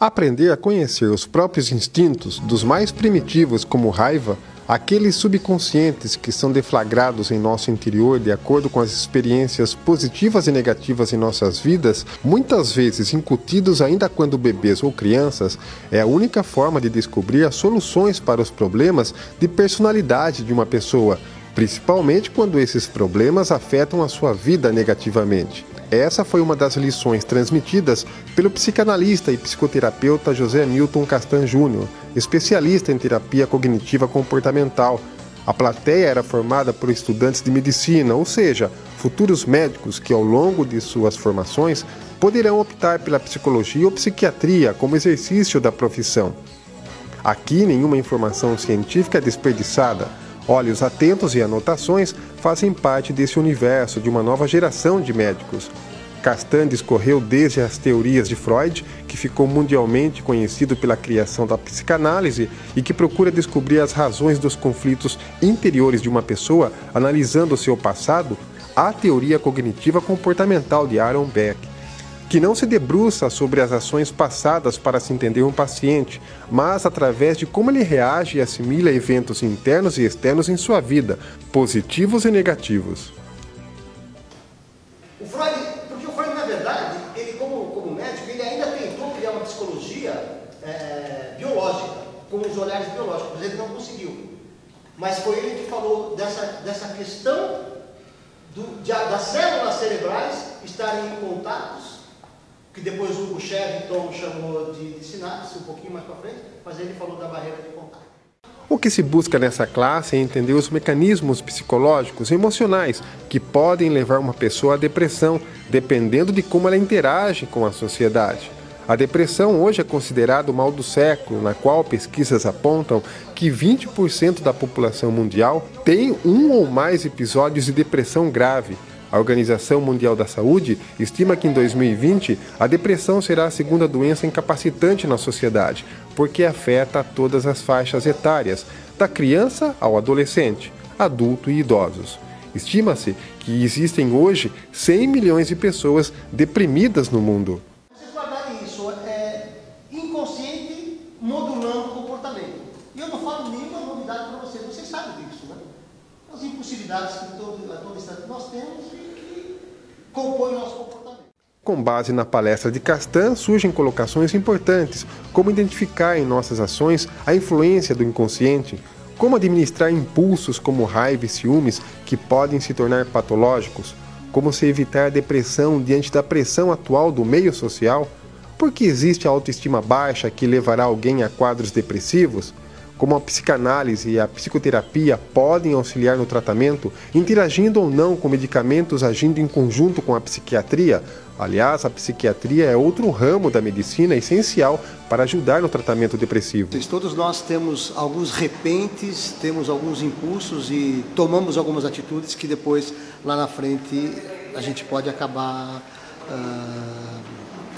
Aprender a conhecer os próprios instintos, dos mais primitivos como raiva, aqueles subconscientes que são deflagrados em nosso interior de acordo com as experiências positivas e negativas em nossas vidas, muitas vezes incutidos ainda quando bebês ou crianças, é a única forma de descobrir as soluções para os problemas de personalidade de uma pessoa, principalmente quando esses problemas afetam a sua vida negativamente. Essa foi uma das lições transmitidas pelo psicanalista e psicoterapeuta José Milton Castan Júnior, especialista em terapia cognitiva comportamental. A plateia era formada por estudantes de medicina, ou seja, futuros médicos que ao longo de suas formações poderão optar pela psicologia ou psiquiatria como exercício da profissão. Aqui nenhuma informação científica é desperdiçada. Olhos atentos e anotações fazem parte desse universo de uma nova geração de médicos. Castan discorreu desde as teorias de Freud, que ficou mundialmente conhecido pela criação da psicanálise e que procura descobrir as razões dos conflitos interiores de uma pessoa analisando o seu passado, à teoria cognitiva comportamental de Aaron Beck, que não se debruça sobre as ações passadas para se entender um paciente, mas através de como ele reage e assimila eventos internos e externos em sua vida, positivos e negativos. Porque o Freud, na verdade, ele como médico, ele ainda tentou criar uma psicologia biológica, com os olhares biológicos, mas ele não conseguiu. Mas foi ele que falou dessa questão das células cerebrais estarem em contatos, que depois o Sherrington chamou de sinapse, um pouquinho mais para frente, mas ele falou da barreira de contato. O que se busca nessa classe é entender os mecanismos psicológicos e emocionais que podem levar uma pessoa à depressão, dependendo de como ela interage com a sociedade. A depressão hoje é considerada o mal do século, na qual pesquisas apontam que 20% da população mundial tem um ou mais episódios de depressão grave. A Organização Mundial da Saúde estima que em 2020 a depressão será a segunda doença incapacitante na sociedade, porque afeta todas as faixas etárias, da criança ao adolescente, adulto e idosos. Estima-se que existem hoje 100 milhões de pessoas deprimidas no mundo. Vocês guardarem isso, inconsciente modulando o comportamento. E eu não falo nenhuma novidade para vocês, vocês sabem disso, né? As impulsividades que a todo instante nós temos e que compõem o nosso comportamento. Com base na palestra de Castan, surgem colocações importantes, como identificar em nossas ações a influência do inconsciente, como administrar impulsos como raiva e ciúmes que podem se tornar patológicos, como se evitar a depressão diante da pressão atual do meio social, por que existe a autoestima baixa que levará alguém a quadros depressivos, como a psicanálise e a psicoterapia podem auxiliar no tratamento, interagindo ou não com medicamentos agindo em conjunto com a psiquiatria. Aliás, a psiquiatria é outro ramo da medicina essencial para ajudar no tratamento depressivo. Todos nós temos alguns repentes, temos alguns impulsos e tomamos algumas atitudes que depois, lá na frente, a gente pode acabar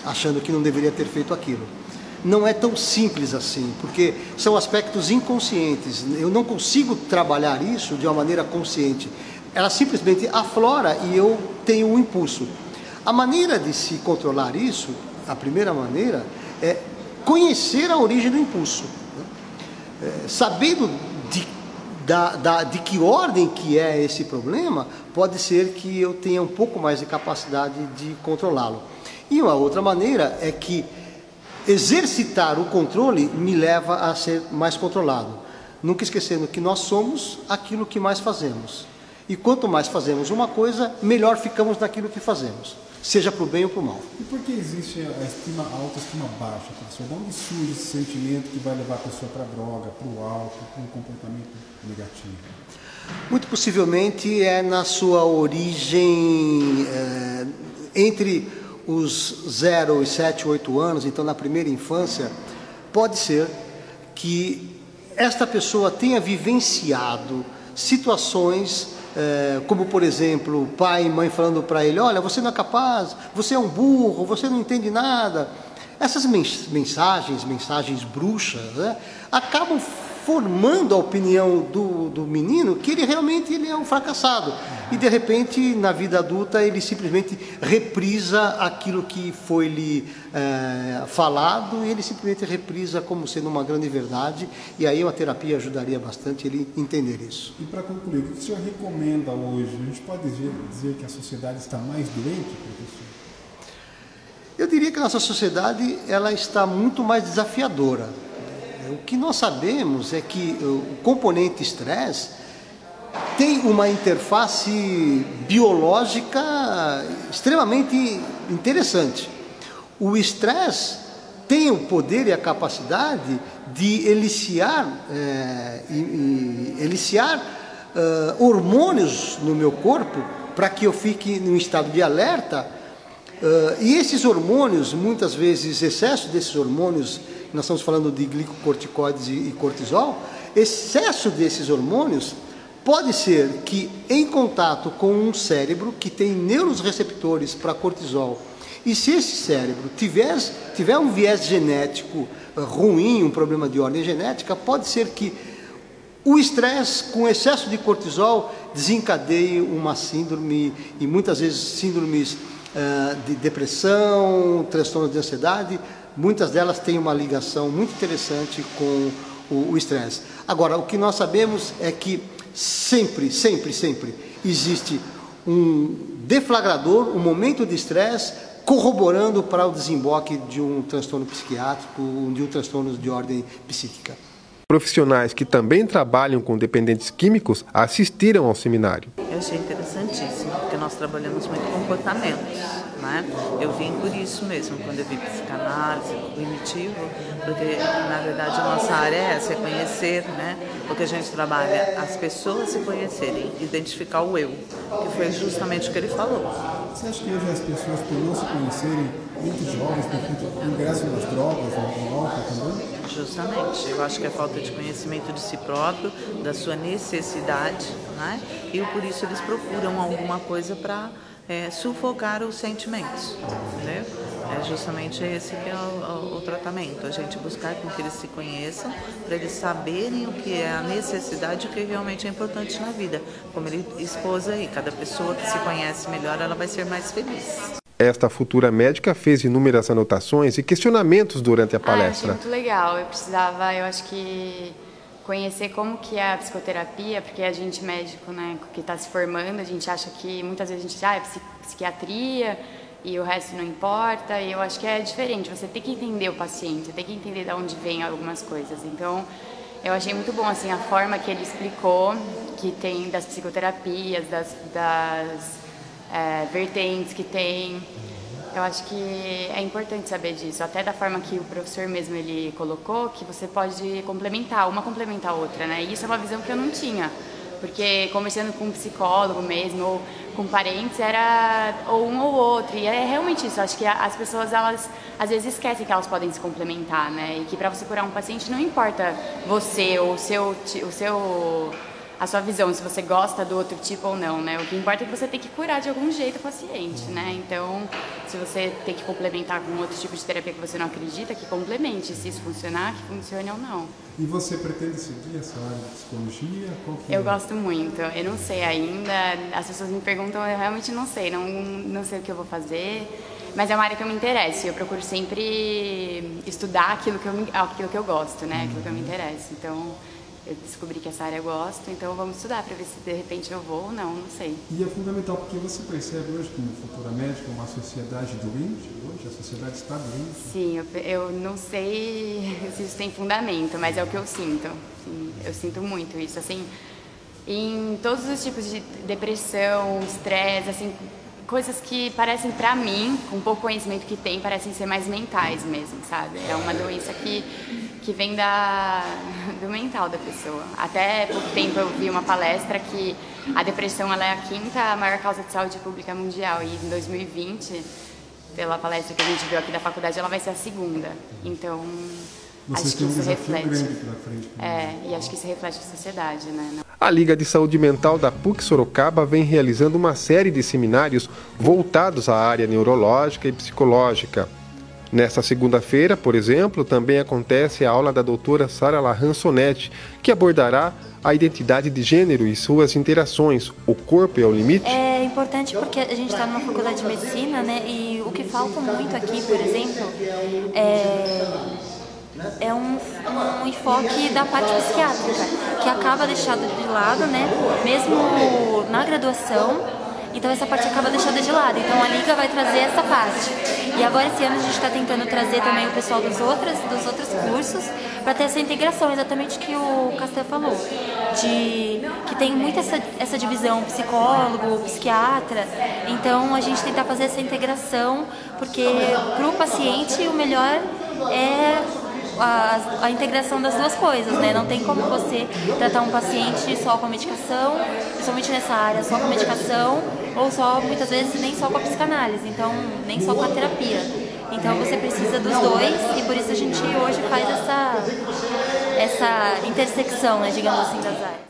achando que não deveria ter feito aquilo. Não é tão simples assim, porque são aspectos inconscientes. Eu não consigo trabalhar isso de uma maneira consciente. Ela simplesmente aflora e eu tenho um impulso. A maneira de se controlar isso, a primeira maneira, é conhecer a origem do impulso. Sabendo de que ordem que é esse problema, pode ser que eu tenha um pouco mais de capacidade de controlá-lo. E uma outra maneira é que exercitar o controle me leva a ser mais controlado. Nunca esquecendo que nós somos aquilo que mais fazemos. E quanto mais fazemos uma coisa, melhor ficamos naquilo que fazemos, seja para o bem ou para o mal. E por que existe a autoestima baixa, professor? De onde surge esse sentimento que vai levar a pessoa para a droga, para o álcool, para um comportamento negativo? Muito possivelmente é na sua origem entre os 0 e 7, 8 anos, então na primeira infância, pode ser que esta pessoa tenha vivenciado situações como, por exemplo, pai e mãe falando para ele: olha, você não é capaz, você é um burro, você não entende nada. Essas mensagens bruxas, né, acabam formando a opinião do menino que ele realmente é um fracassado. E de repente, na vida adulta, ele simplesmente reprisa aquilo que foi lhe falado, e ele simplesmente reprisa como sendo uma grande verdade, e aí uma terapia ajudaria bastante ele entender isso. E para concluir, o que o senhor recomenda hoje? A gente pode dizer que a sociedade está mais doente, professor? Eu diria que a nossa sociedade ela está muito mais desafiadora. O que nós sabemos é que o componente estresse tem uma interface biológica extremamente interessante. O estresse tem o poder e a capacidade de eliciar hormônios no meu corpo para que eu fique num estado de alerta. E esses hormônios, muitas vezes, excesso desses hormônios, nós estamos falando de glicocorticoides e cortisol, excesso desses hormônios pode ser que, em contato com um cérebro que tem neuroreceptores para cortisol, e se esse cérebro tiver um viés genético ruim, um problema de ordem genética, pode ser que o estresse com excesso de cortisol desencadeie uma síndrome, e muitas vezes síndromes de depressão, transtornos de ansiedade. Muitas delas têm uma ligação muito interessante com o estresse. Agora, o que nós sabemos é que sempre existe um deflagrador, um momento de estresse, corroborando para o desemboque de um transtorno psiquiátrico, de um transtorno de ordem psíquica. Profissionais que também trabalham com dependentes químicos assistiram ao seminário. Eu achei interessantíssimo, porque nós trabalhamos muito comportamentos, né? Eu vim por isso mesmo, quando eu vi psicanálise, cognitivo, porque na verdade a nossa área é essa, é conhecer, né? Porque a gente trabalha as pessoas se conhecerem, identificar o eu, que foi justamente o que ele falou. Você acha que hoje as pessoas, por não se conhecerem, muitos jovens, ingressam nas drogas, no álcool também? Justamente, eu acho que é falta de conhecimento de si próprio, da sua necessidade, né? E por isso eles procuram alguma coisa para sufocar os sentimentos, entendeu? É justamente esse que é o tratamento, a gente buscar com que eles se conheçam, para eles saberem o que é a necessidade e o que realmente é importante na vida. Como ele expôs aí, cada pessoa que se conhece melhor, ela vai ser mais feliz. Esta futura médica fez inúmeras anotações e questionamentos durante a palestra. Achei muito legal. Eu acho que conhecer como que é a psicoterapia, porque a gente médico, né, que está se formando, a gente acha que muitas vezes a gente é psiquiatria e o resto não importa, e eu acho que é diferente. Você tem que entender o paciente, você tem que entender de onde vem algumas coisas. Então, eu achei muito bom assim a forma que ele explicou, que tem das psicoterapias, das vertentes que tem. Eu acho que é importante saber disso, até da forma que o professor mesmo ele colocou, que você pode complementar, uma complementar a outra, né? E isso é uma visão que eu não tinha, porque conversando com um psicólogo mesmo, ou com parentes, era ou um ou outro, e é realmente isso. Eu acho que as pessoas, elas às vezes esquecem que elas podem se complementar, né? E que para você curar um paciente não importa você ou a sua visão, se você gosta do outro tipo ou não, né? O que importa é que você tem que curar de algum jeito o paciente, né? Então, se você tem que complementar com outro tipo de terapia que você não acredita, que complemente. Se isso funcionar, que funcione ou não. E você pretende seguir essa área de psicologia? Eu gosto muito. Eu não sei ainda. As pessoas me perguntam, eu realmente não sei. Não sei o que eu vou fazer. Mas é uma área que eu me interesso. Eu procuro sempre estudar aquilo que eu gosto, né? Aquilo que eu me interesso. Então, eu descobri que essa área eu gosto, então vamos estudar para ver se de repente eu vou ou não sei. E é fundamental porque você percebe hoje, como futura médica, uma sociedade doente, hoje a sociedade está doente. Sim, eu não sei se isso tem fundamento, mas é o que eu sinto. Sim, eu sinto muito isso, assim, em todos os tipos de depressão, estresse, assim, coisas que parecem para mim, com pouco conhecimento que tem, parecem ser mais mentais mesmo, sabe? É uma doença que vem do mental da pessoa. Até pouco tempo eu vi uma palestra que a depressão ela é a 5ª maior causa de saúde pública mundial, e em 2020, pela palestra que a gente viu aqui da faculdade, ela vai ser a 2ª. Então, acho que isso reflete. E acho que isso reflete a sociedade, né? A Liga de Saúde Mental da PUC Sorocaba vem realizando uma série de seminários voltados à área neurológica e psicológica. Nesta segunda-feira, por exemplo, também acontece a aula da doutora Sara Lahan Sonetti, que abordará a identidade de gênero e suas interações. O corpo é o limite? É importante porque a gente está numa faculdade de medicina, né? E o que falta muito aqui, por exemplo, é um enfoque da parte psiquiátrica, que acaba deixado de lado, né? Mesmo na graduação. Então essa parte acaba deixada de lado, então a Liga vai trazer essa parte. E agora esse ano a gente está tentando trazer também o pessoal dos outros cursos para ter essa integração, exatamente o que o Castel falou, que tem muito essa divisão psicólogo, psiquiatra, então a gente tentar fazer essa integração, porque para o paciente o melhor é a integração das duas coisas, né? Não tem como você tratar um paciente só com a medicação, principalmente nessa área, só com a medicação, ou só, muitas vezes, nem só com a psicanálise, então, nem só com a terapia. Então, você precisa dos dois e por isso a gente hoje faz essa intersecção, né, digamos assim, das áreas.